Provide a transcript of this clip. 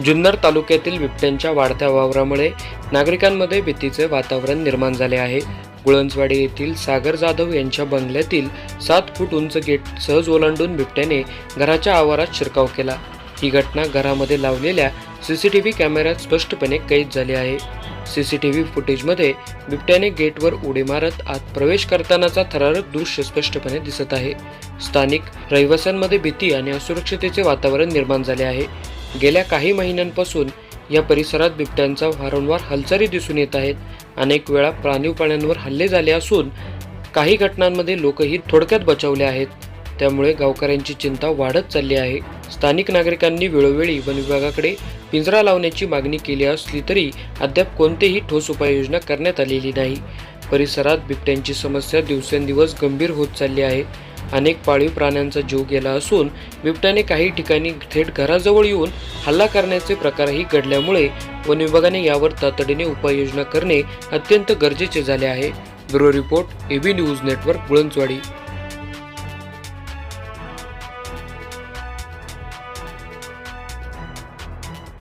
जुन्नर तालुक्यातील बिबट्यांच्या वाढत्या वावरामुळे नागरिकांमध्ये भीतीचे वातावरण निर्माण झाले आहे। गुळंजवाडी येथील सागर जाधव यांच्या बंगल्यातील 7 फूट उंच गेट सहज ओलांडून बिबट्याने घराच्या आवारात शिरकाव केला। ही घटना घरामध्ये लावलेल्या सीसीटीव्ही कॅमेऱ्यात स्पष्टपणे कैद झाली आहे। सीसीटीव्ही फुटेजमध्ये बिबट्याने गेटवर उडी मारत आत प्रवेश करतानाचा थरारक दृश्य स्पष्टपणे दिसत आहे। स्थानिक रहिवाशांमध्ये भीती आणि असुरक्षतेचे वातावरण निर्माण झाले आहे। गेल्या काही महिन्यांपासून या परिसरात बिबट्यांचा वारंवार हालचाली दिसून येत आहेत। अनेक वेळा प्राणीवर हल्ले झाले असून काही घटनांमध्ये लोकही थोडक्यात बचावले आहेत। त्यामुळे गावकऱ्यांची चिंता वाढत चालली आहे। स्थानिक नागरिकांनी वेळोवेळी वन विभागाकडे पिंजरा लावण्याची मागणी केली असली तरी अद्याप कोणतीही ठोस उपाययोजना करण्यात आलेली नाही। परिसरात बिबट्यांची समस्या दिवसेंदिवस गंभीर होत चालली आहे। अनेक पाळीव प्राण्यांचा जीव गेला असून बिबट्याने काही ठिकाणी थेट घराजवळ येऊन हल्ला करण्याचे प्रकारही घडल्यामुळे वन विभागाने यावर तातडीने उपाययोजना करणे अत्यंत गरजेचे झाले आहे। Bureau report, AB news network, गुळंजवाडी।